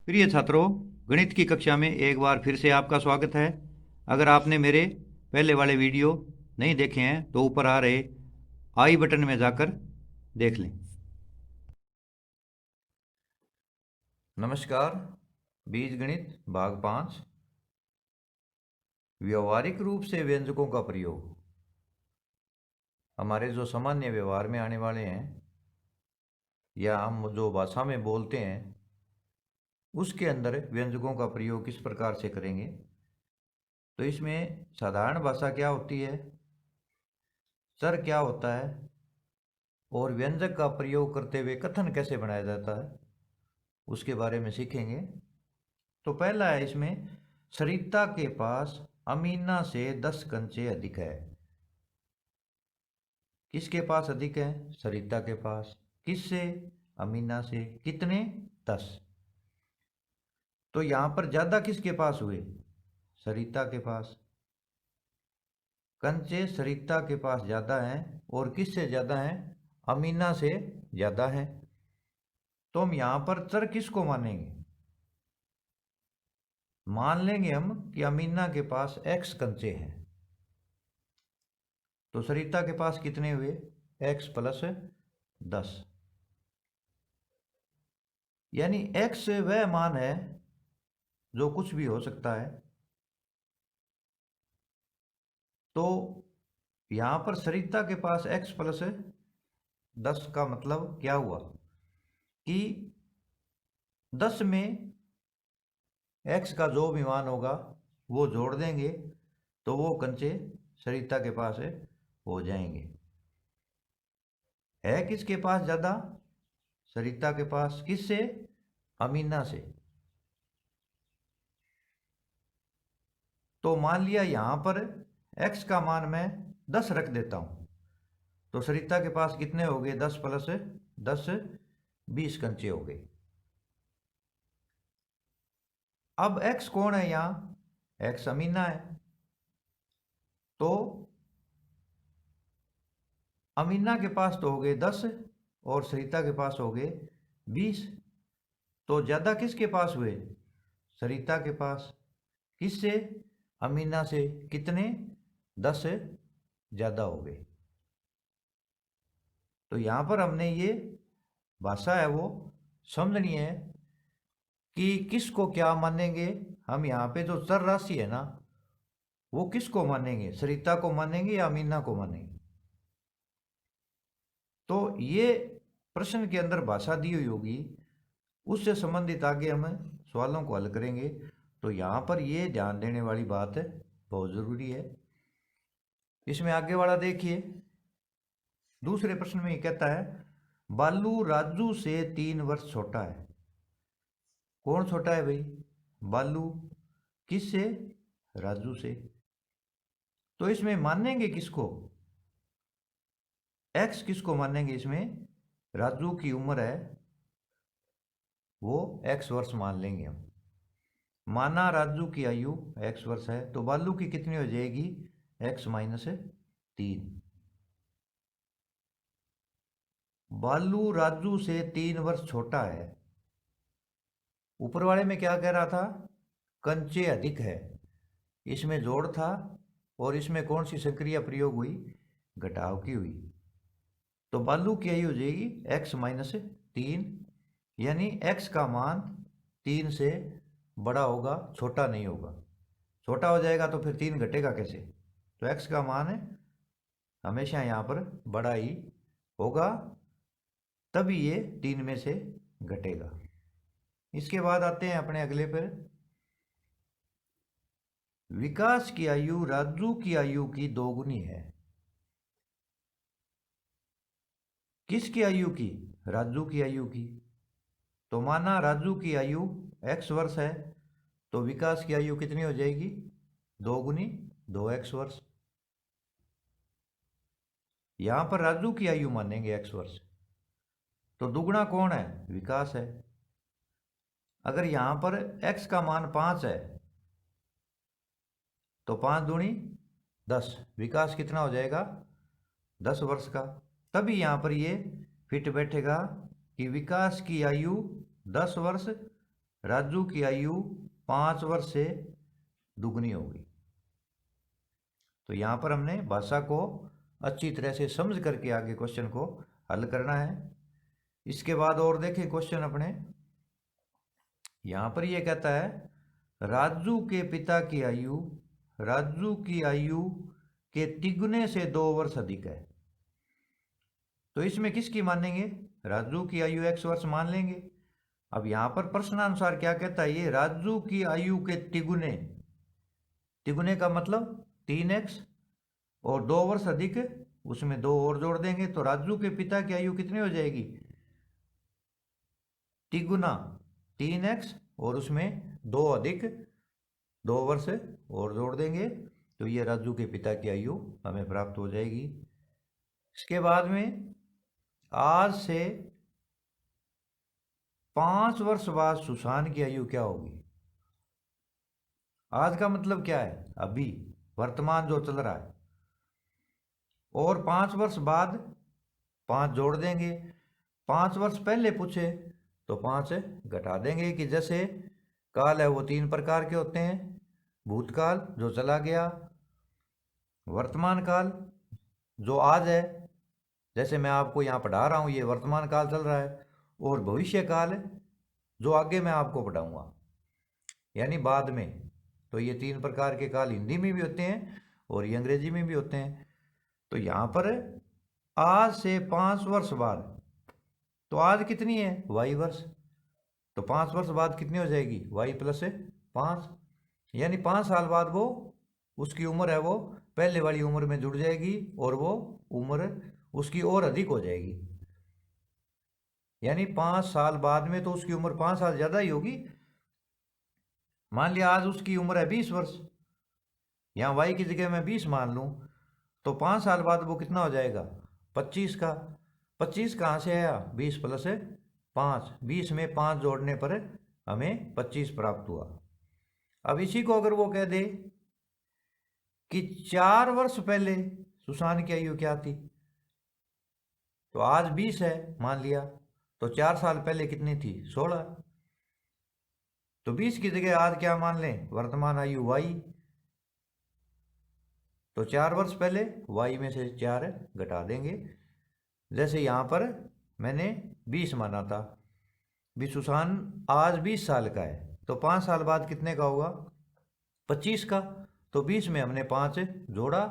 प्रिय छात्रों, गणित की कक्षा में एक बार फिर से आपका स्वागत है। अगर आपने मेरे पहले वाले वीडियो नहीं देखे हैं तो ऊपर आ रहे आई बटन में जाकर देख लें। नमस्कार। बीजगणित भाग 5, व्यवहारिक रूप से व्यंजकों का प्रयोग। हमारे जो सामान्य व्यवहार में आने वाले हैं या हम जो भाषा में बोलते हैं उसके अंदर व्यंजकों का प्रयोग किस प्रकार से करेंगे। तो इसमें साधारण भाषा क्या होती है, चर क्या होता है और व्यंजक का प्रयोग करते हुए कथन कैसे बनाया जाता है उसके बारे में सीखेंगे। तो पहला है इसमें, सरिता के पास अमीना से 10 कंचे अधिक है। किसके पास अधिक है? सरिता के पास। किससे? अमीना से। कितने? 10। तो यहां पर ज्यादा किसके पास हुए? सरिता के पास। कंचे सरिता के पास ज्यादा हैं और किससे ज्यादा हैं? अमीना से ज्यादा है। तो हम यहां पर चर किसको मानेंगे? मान लेंगे हम कि अमीना के पास x कंचे हैं। तो सरिता के पास कितने हुए? x plus 10। यानी x वह मान है जो कुछ भी हो सकता है। तो यहां पर सरिता के पास x प्लस 10 का मतलब क्या हुआ कि 10 में x का जो भी मान होगा वो जोड़ देंगे तो वो कंचे सरिता के पास हो जाएंगे। है किसके पास ज्यादा? सरिता के पास। किससे? अमीना से। तो मान लिया यहां पर x का मान मैं 10 रख देता हूं तो सरिता के पास कितने हो गए? 10 प्लस 10 20 कंचे हो गए। अब x कौन है? यहां x अमीना है। तो अमीना के पास तो हो गए 10 और सरिता के पास हो गए 20। तो ज्यादा किसके पास हुए? सरिता के पास। किससे? अमीना से। कितने? 10 ज्यादा हो गए। तो यहां पर हमने ये भाषा है वो समझनी है कि किसको क्या मानेंगे। हम यहाँ पे जो चर राशि है ना वो किसको मानेंगे? सरिता को मानेंगे या अमीना को मानेंगे? तो ये प्रश्न के अंदर भाषा दी हुई होगी, उससे संबंधित आगे हम सवालों को हल करेंगे। तो यहाँ पर ये ध्यान देने वाली बात है, बहुत ज़रूरी है। इसमें आगे वाला देखिए, दूसरे प्रश्न में ये कहता है बालू राजू से 3 वर्ष छोटा है। कौन छोटा है भाई? बालू। किससे? राजू से। तो इसमें मानेंगे किसको? x किसको मानेंगे? इसमें राजू की उम्र है वो x वर्ष मान लेंगे हम। माना राजू की आयु x वर्ष है तो बालू की कितनी हो जाएगी? x minus 3। बालू राजू से 3 वर्ष छोटा है। ऊपर वाले में क्या कह रहा था? कंचे अधिक है। इसमें जोड़ था और इसमें कौन सी संक्रिया प्रयोग हुई? घटाव की हुई। तो बालू की आयु हो जाएगी x माइनस 3। यानी x का मान 3 से बड़ा होगा, छोटा नहीं होगा। छोटा हो जाएगा तो फिर 3 घटेगा कैसे? तो x का मान हमेशा यहाँ पर बड़ा ही होगा, तभी ये 3 में से घटेगा। इसके बाद आते हैं अपने अगले पर। विकास की आयु राजू की आयु की दोगुनी है। किसकी आयु की? राजू की आयु की। तो माना राजू की आयु x वर्ष है तो विकास की आयु कितनी हो जाएगी? 2 गुनी 2x वर्ष। यहां पर राजू की आयु मानेंगे x वर्ष, तो दुगुना कौन है? विकास है। अगर यहां पर x का मान 5 है तो 5 दूनी 10, विकास कितना हो जाएगा? 10 वर्ष का। तभी यहां पर ये फिट बैठेगा कि विकास की आयु 10 वर्ष, राजू की आयु 5 वर्ष से दुगनी होगी। तो यहाँ पर हमने भाषा को अच्छी तरह से समझ करके आगे क्वेश्चन को हल करना है। इसके बाद और देखें क्वेश्चन अपने, यहाँ पर ये कहता है राजू के पिता की आयु राजू की आयु के तिगुने से 2 वर्ष अधिक है। तो इसमें किसकी मानेंगे? राजू की आयु x वर्ष मान लेंगे। अब यहाँ पर प्रश्नानुसार क्या कहता है, ये राजू की आयु के तिगुने, तिगुने का मतलब 3x और 2 वर्ष अधिक, उसमें 2 और जोड़ देंगे तो राजू के पिता की आयु कितनी हो जाएगी? तिगुना 3x और उसमें 2 अधिक 2 वर्ष और जोड़ देंगे तो ये राजू के पिता की आयु हमें प्राप्त हो जाएगी। इसके बाद में आज से 5 वर्ष बाद सुशांत की आयु क्या होगी? आज का मतलब क्या है? अभी वर्तमान जो चल रहा है। और 5 वर्ष बाद 5 जोड़ देंगे। 5 वर्ष पहले पूछे तो 5 घटा देंगे कि जैसे काल है वो 3 प्रकार के होते हैं, भूतकाल जो चला गया, वर्तमान काल जो आज है, जैसे मैं आपको यहाँ पढ़ा रहा हूँ ये वर्तमान काल चल रहा है, और भविष्य काल जो आगे मैं आपको पढ़ाऊँगा यानी बाद में। तो ये 3 प्रकार के काल हिंदी में भी होते हैं और ये अंग्रेजी में भी होते हैं। तो यहाँ पर आज से 5 वर्ष बाद, तो आज कितनी है? y वर्ष, तो 5 वर्ष बाद कितनी हो जाएगी? y प्लस 5, यानी 5 साल बाद वो उसकी उम्र है वो पहले वाली उम्र में जुड़ जाएगी और वो उम्र उसकी और अधिक हो जाएगी। यानी 5 साल बाद में तो उसकी उम्र 5 साल ज़्यादा ही होगी। मान लिया आज उसकी उम्र है 20 वर्ष, यहाँ y की जगह मैं 20 मान लूँ, तो 5 साल बाद वो कितना हो जाएगा? 25 का। 25 कहाँ से आया? 20 प्लस 5, 20 में 5 जोड़ने पर हमें 25 प्राप्त हुआ। अब इसी को अगर वो कह दे कि 4 वर्ष पहले सुशांत की आयु क्या थी, तो आज 20 है मान लिया, तो 4 साल पहले कितनी थी? 16। तो 20 की जगह आज क्या मान लें? वर्तमान आयु y, तो 4 वर्ष पहले y में से 4 घटा देंगे। जैसे यहाँ पर मैंने 20 माना था, भी सुशांत आज 20 साल का है, तो 5 साल बाद कितने का होगा? 25 का। तो 20 में हमने 5 जोड़ा,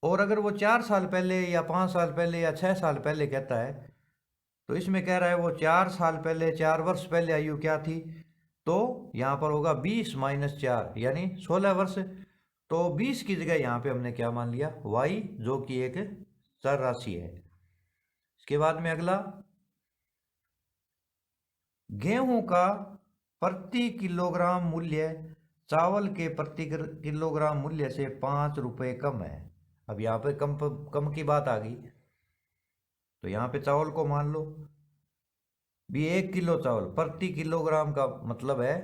और अगर वो 4 साल पहले या 5 साल पहले या 6 साल पहले कहता है, तो इसमें कह रहा है वो 4 साल पहले, 4 वर्ष पहले आयु क्या थी, तो यहाँ पर होगा 20 माइनस 4 यानी 16 वर्ष। तो 20 की जगह यहाँ पे हमने क्या मान लिया? y, जो कि एक चर राशि है। इसके बाद में अगला, गेहूं का प्रति किलोग्राम मूल्य चावल के प्रति किलोग्राम मूल्य से 5 रुपये कम है। अब यहाँ पे कम की बात आ गई, तो यहाँ पे चावल को मान लो भी 1 किलो चावल, प्रति किलोग्राम का मतलब है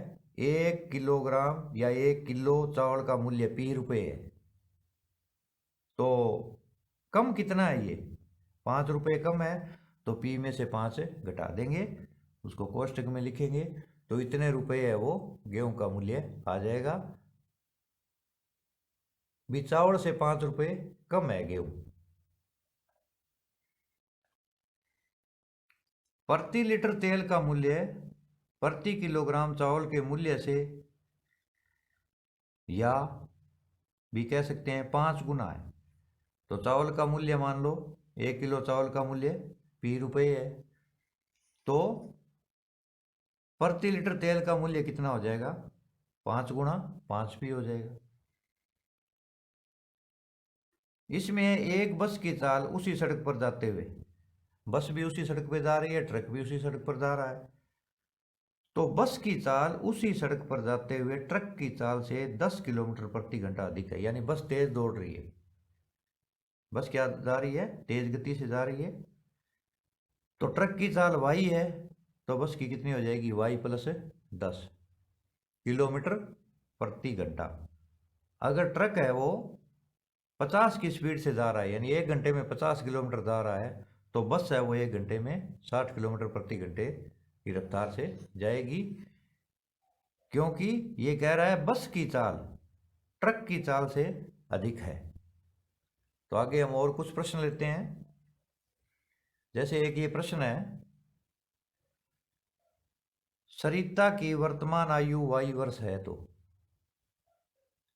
1 किलोग्राम या 1 किलो चावल का मूल्य p रुपये है। तो कम कितना है? ये 5 रुपये कम है, तो p में से 5 घटा देंगे, उसको कोष्टक में लिखेंगे, तो इतने रुपये है वो गेहूं का मूल्य आ जाएगा। भी चावल से 5 रुपये कम है गेहूं। प्रति लीटर तेल का मूल्य प्रति किलोग्राम चावल के मूल्य से, या भी कह सकते हैं 5 गुना है। तो चावल का मूल्य मान लो 1 किलो चावल का मूल्य p रुपये है, तो प्रति लीटर तेल का मूल्य कितना हो जाएगा? 5 गुना 5p हो जाएगा। इसमें एक बस की चाल उसी सड़क पर जाते हुए, बस भी उसी सड़क पर जा रही है, ट्रक भी उसी सड़क पर जा रहा है, तो बस की चाल उसी सड़क पर जाते हुए ट्रक की चाल से 10 किलोमीटर प्रति घंटा अधिक है। यानी बस तेज दौड़ रही है, बस क्या जा रही है? तेज गति से जा रही है। तो ट्रक की चाल y है, तो बस की कितनी हो जाएगी? y प्लस 10 किलोमीटर प्रति घंटा। अगर ट्रक है वो 50 की स्पीड से जा रहा है, यानी 1 घंटे में 50 किलोमीटर जा रहा है, तो बस है वो 1 घंटे में 60 किलोमीटर प्रति घंटे की रफ्तार से जाएगी। क्योंकि ये कह रहा है बस की चाल ट्रक की चाल से अधिक है। तो आगे हम और कुछ प्रश्न लेते हैं। जैसे एक ये प्रश्न है, सरिता की वर्तमान आयु y वर्ष है, तो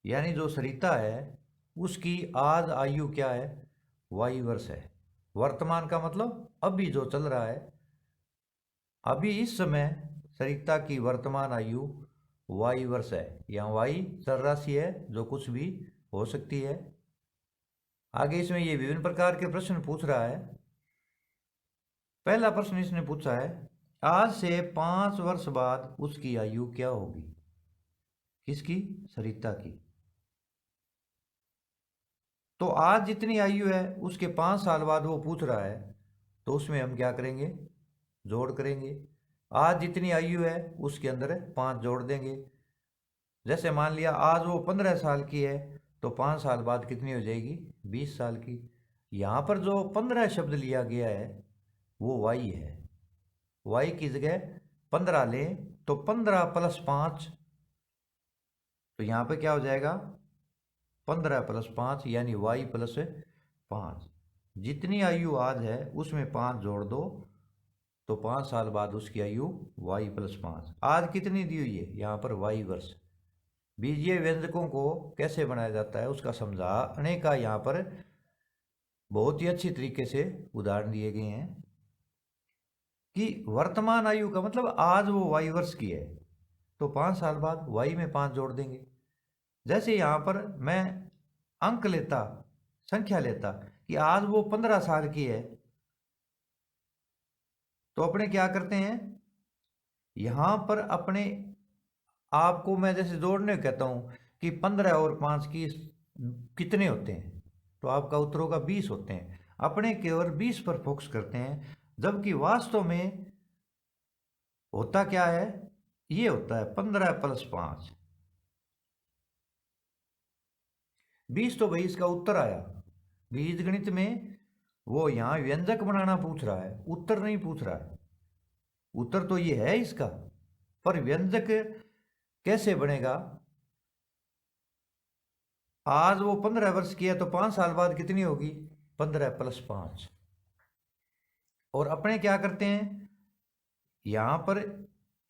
यानी जो सरिता है उसकी आज आयु क्या है, y वर्ष है। वर्तमान का मतलब अभी जो चल रहा है, अभी इस समय सरिता की वर्तमान आयु y वर्ष है। यहाँ y चर राशि है जो कुछ भी हो सकती है। आगे इसमें ये विभिन्न प्रकार के प्रश्न पूछ रहा है। पहला प्रश्न इसने पूछा है, आज से 5 वर्ष बाद उसकी आयु क्या होगी। किसकी, सरिता की। तो आज जितनी आयु है उसके 5 साल बाद वो पूछ रहा है, तो उसमें हम क्या करेंगे, जोड़ करेंगे। आज जितनी आयु है उसके अंदर 5 जोड़ देंगे। जैसे मान लिया आज वो 15 साल की है, तो 5 साल बाद कितनी हो जाएगी, 20 साल की। यहाँ पर जो 15 शब्द लिया गया है वो y है। y की जगह 15 लें तो 15 + 5, तो यहाँ पे क्या हो जाएगा, 15 + 5 यानी y + 5। जितनी आयु आज है उसमें 5 जोड़ दो, तो 5 साल बाद उसकी आयु y + 5। आज कितनी दी हुई है, यहाँ पर y वर्ष। बीजीय व्यंजकों को कैसे बनाया जाता है उसका समझाने का यहाँ पर बहुत ही अच्छी तरीके से उदाहरण दिए गए हैं कि वर्तमान आयु का मतलब आज वो y वर्ष की है, तो 5 साल बाद y में 5 जोड़ देंगे। जैसे यहाँ पर मैं अंक लेता, संख्या लेता कि आज वो 15 साल की है, तो अपने क्या करते हैं, यहाँ पर अपने आपको मैं जैसे जोड़ने कहता हूँ कि 15 और 5 की कितने होते हैं, तो आपका उत्तर होगा 20 होते हैं। अपने केवल 20 पर फोकस करते हैं, जबकि वास्तव में होता क्या है, ये होता है 15 + 5 20। तो भाई इसका उत्तर आया। बीज गणित में वो यहाँ व्यंजक बनाना पूछ रहा है, उत्तर नहीं पूछ रहा है। उत्तर तो ये है इसका, पर व्यंजक कैसे बनेगा। आज वो 15 वर्ष की है, तो 5 साल बाद कितनी होगी, 15 + 5। और अपने क्या करते हैं, यहां पर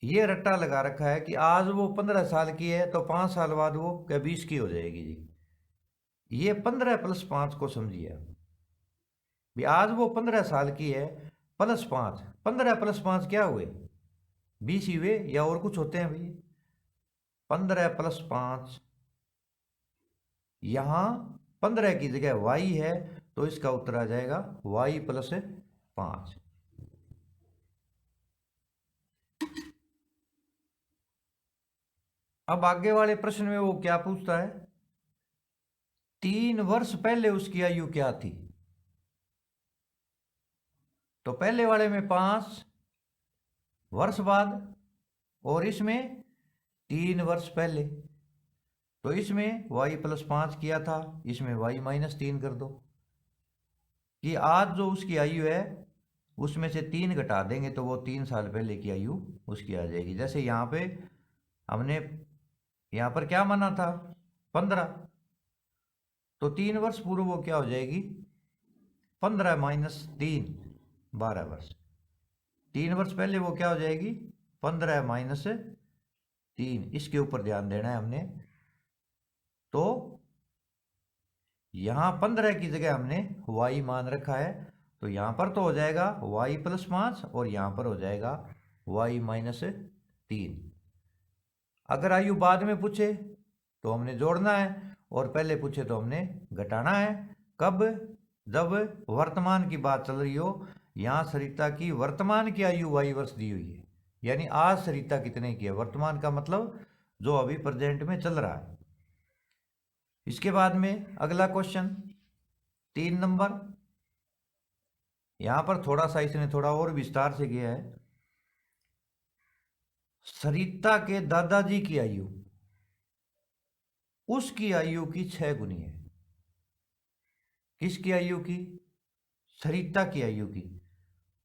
ये रट्टा लगा रखा है कि आज वो 15 साल की है, तो 5 साल बाद वो क्या 20 की हो जाएगी जी। ये 15 + 5 को समझिए भी। आज वो 15 साल की है +5, 15 + 5 क्या हुए, 20 ही हुए, या और कुछ होते हैं भाई। 15 + 5, यहां 15 की जगह y है, तो इसका उत्तर आ जाएगा y + 5। अब आगे वाले प्रश्न में वो क्या पूछता है, 3 वर्ष पहले उसकी आयु क्या थी। तो पहले वाले में 5 वर्ष बाद, और इसमें 3 वर्ष पहले, तो इसमें y + 5 किया था, इसमें y - 3 कर दो कि आज जो उसकी आयु है उसमें से 3 घटा देंगे, तो वो 3 साल पहले की आयु उसकी आ जाएगी। जैसे यहाँ पे हमने यहाँ पर क्या माना था, 15, तो 3 वर्ष पूर्व वो क्या हो जाएगी, 15 - 3 12 वर्ष। 3 वर्ष पहले वो क्या हो जाएगी, 15 - 3। इसके ऊपर ध्यान देना है हमने। तो यहाँ 15 की जगह हमने y मान रखा है, तो यहाँ पर तो हो जाएगा y + 5 और यहाँ पर हो जाएगा y - 3। अगर आयु बाद में पूछे तो हमने जोड़ना है, और पहले पूछे तो हमने घटाना है। कब, जब वर्तमान की बात चल रही हो। यहाँ सरिता की वर्तमान की आयु y वर्ष दी हुई है, यानी आज सरिता कितने की है, वर्तमान का मतलब जो अभी प्रेजेंट में चल रहा है। इसके बाद में अगला क्वेश्चन 3 नंबर, यहां पर थोड़ा सा इसने थोड़ा और विस्तार से किया है। सरिता के दादाजी की आयु उसकी आयु की 6 गुनी है। किसकी आयु की, सरिता की आयु की।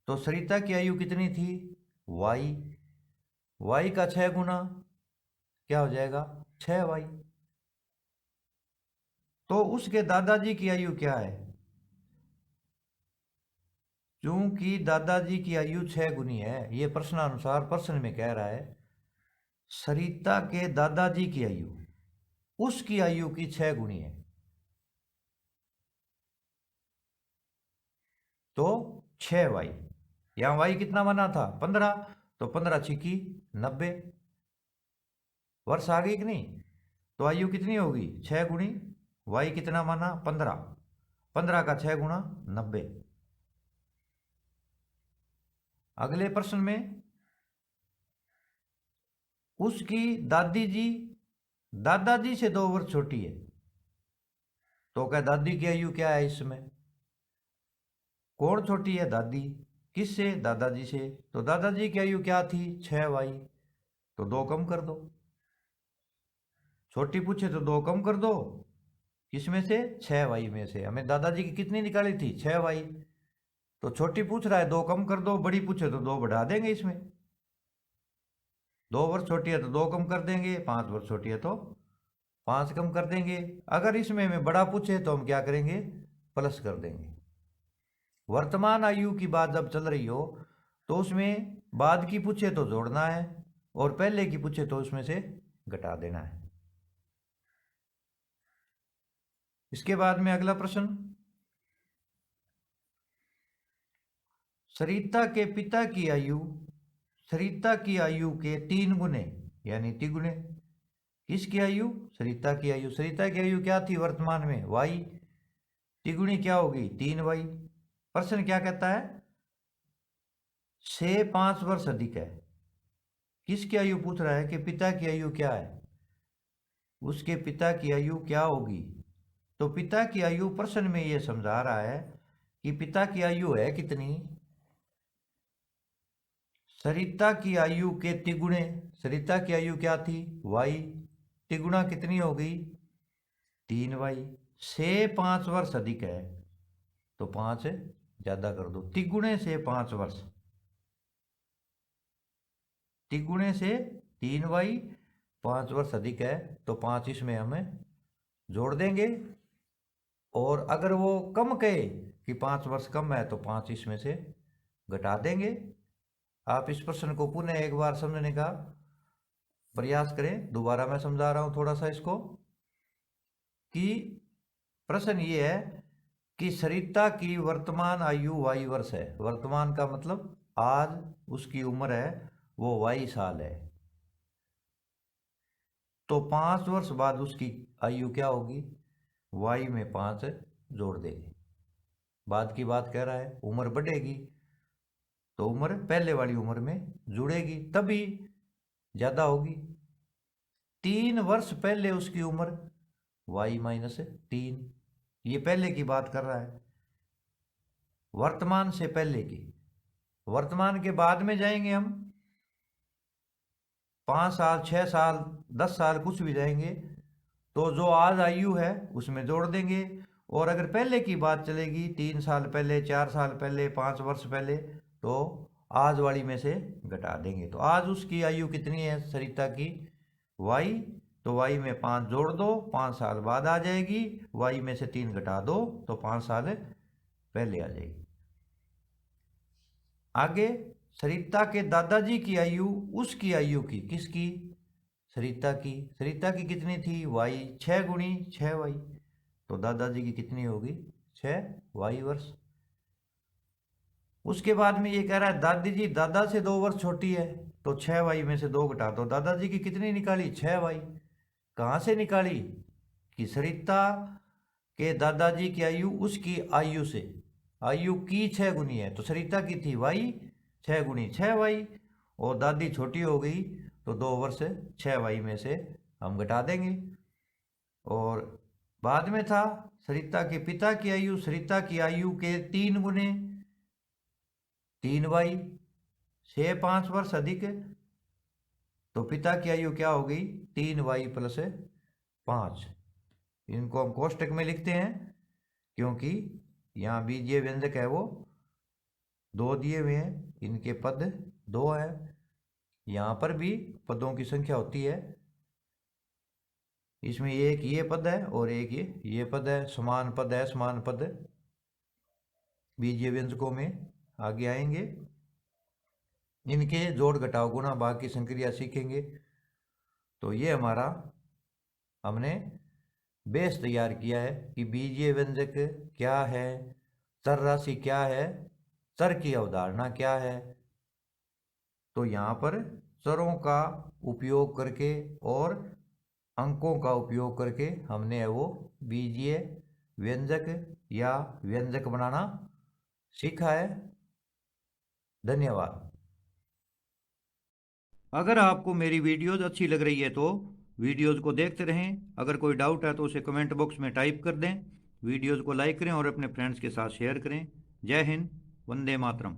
तो सरिता की आयु कितनी थी, y का 6 गुना, क्या हो जाएगा 6y। तो उसके दादाजी की आयु क्या है? चूंकि दादाजी की आयु 6 गुनी है, ये प्रश्नानुसार प्रश्न में कह रहा है सरिता के दादाजी की आयु उसकी आयु की 6 गुनी है। तो 6y, यहां y कितना बना था 15, तो 15 छिकी 90 वर्ष आ गई कि नहीं। तो आयु कितनी होगी 6 गुनी y कितना माना 15, 15 का 6 गुना 90। अगले प्रश्न में उसकी दादाजी से 2 वर्ष छोटी है, तो क्या दादी की आयु क्या है इसमें? कौन छोटी है? दादी। किससे? दादाजी से। तो दादाजी की आयु क्या थी 6y, तो 2 कम कर दो। छोटी पूछे तो 2 कम कर दो, किसमें से? 6y में से। हमें दादाजी की कितनी निकाली थी 6y, तो छोटी पूछ रहा है 2 कम कर दो, बड़ी पूछे तो 2 बढ़ा देंगे। इसमें 2 वर्ष छोटी है तो 2 कम कर देंगे, 5 वर्ष छोटी है तो 5 कम कर देंगे। अगर इसमें हमें बड़ा पूछे तो हम क्या करेंगे? प्लस कर देंगे। वर्तमान आयु की बात जब चल रही हो तो उसमें बाद की पूछे तो जोड़ना है, और पहले की पूछे तो उसमें से घटा देना है। इसके बाद में अगला प्रश्न, सरिता के पिता की आयु सरिता की आयु के 3 गुने यानी तिगुने। किसकी आयु? सरिता की आयु। सरिता की आयु क्या थी वर्तमान में y, तिगुनी क्या होगी 3y। प्रश्न क्या कहता है? से 5 वर्ष अधिक है। किसकी आयु पूछ रहा है कि पिता की आयु क्या है, उसके पिता की आयु क्या होगी। तो पिता की आयु प्रश्न में यह समझा रहा है कि पिता की आयु है कितनी, सरिता की आयु के तिगुने। सरिता की आयु क्या थी y, तिगुना कितनी हो गई 3y। से 5 वर्ष अधिक है तो 5 ज्यादा कर दो। तिगुने से 5 वर्ष, तिगुने से 3y, 5 वर्ष अधिक है तो 5 इसमें हमें जोड़ देंगे। और अगर वो कम कहे कि 5 वर्ष कम है तो 5 इसमें से घटा देंगे। आप इस प्रश्न को पुनः एक बार समझने का प्रयास करें। दोबारा मैं समझा रहा हूं थोड़ा सा इसको, कि प्रश्न ये है कि सरिता की वर्तमान आयु y वर्ष है। वर्तमान का मतलब आज उसकी उम्र है वो y साल है, तो 5 वर्ष बाद उसकी आयु क्या होगी y में 5 जोड़ देंगे। बाद की बात कह रहा है, उम्र बढ़ेगी तो उम्र पहले वाली उम्र में जुड़ेगी तभी ज्यादा होगी। 3 वर्ष पहले उसकी उम्र y-3, ये पहले की बात कर रहा है, वर्तमान से पहले की। वर्तमान के बाद में जाएंगे हम 5 साल 6 साल 10 साल कुछ भी जाएंगे तो जो आज आयु है उसमें जोड़ देंगे। और अगर पहले की बात चलेगी 3 साल पहले 4 साल पहले 5 वर्ष पहले, तो आज वाली में से घटा देंगे। तो आज उसकी आयु कितनी है सरिता की y, तो y में 5 जोड़ दो, 5 साल बाद आ जाएगी। y में से 3 घटा दो तो 5 साल पहले आ जाएगी। आगे, सरिता के दादाजी की आयु उसकी आयु की, किसकी? सरिता की। सरिता की कितनी थी y, 6 गुनी 6y, तो दादाजी की कितनी होगी 6y वर्ष। उसके बाद में ये कह रहा है दादी जी दादा से 2 वर्ष छोटी है, तो 6y में से 2 घटा दो। दादाजी की कितनी निकाली 6y। कहाँ से निकाली? कि सरिता के दादाजी की आयु उसकी आयु से, आयु की 6 गुनी है, तो सरिता की थी y, 6 गुनी 6y, और दादी छोटी हो गई तो 2 वर्ष 6y में से हम घटा देंगे। और बाद में था सरिता के पिता की आयु, सरिता की आयु के 3 गुने 3y, से 5 वर्ष अधिक, तो पिता की आयु क्या हो गई 3y प्लस 5। इनको हम कोष्टक में लिखते हैं क्योंकि यहाँ बीजीय व्यंजक है वो 2 दिए हुए हैं, इनके पद 2 है। यहाँ पर भी पदों की संख्या होती है इसमें एक ये पद है और एक ये पद है, समान पद है, समान पद बीजीय व्यंजकों में आगे आएंगे। इनके जोड़ घटाव गुणा भाग की संक्रिया सीखेंगे। तो ये हमारा हमने बेस तैयार किया है कि बीजीय व्यंजक क्या है, चर राशि क्या है, चर की अवधारणा क्या है। तो यहाँ पर चरों का उपयोग करके और अंकों का उपयोग करके हमने वो बीजीय व्यंजक या व्यंजक बनाना सीखा है। धन्यवाद। अगर आपको मेरी वीडियोज़ अच्छी लग रही है तो वीडियोज़ को देखते रहें। अगर कोई डाउट है तो उसे कमेंट बॉक्स में टाइप कर दें। वीडियोज़ को लाइक करें और अपने फ्रेंड्स के साथ शेयर करें। जय हिंद, वंदे मातरम।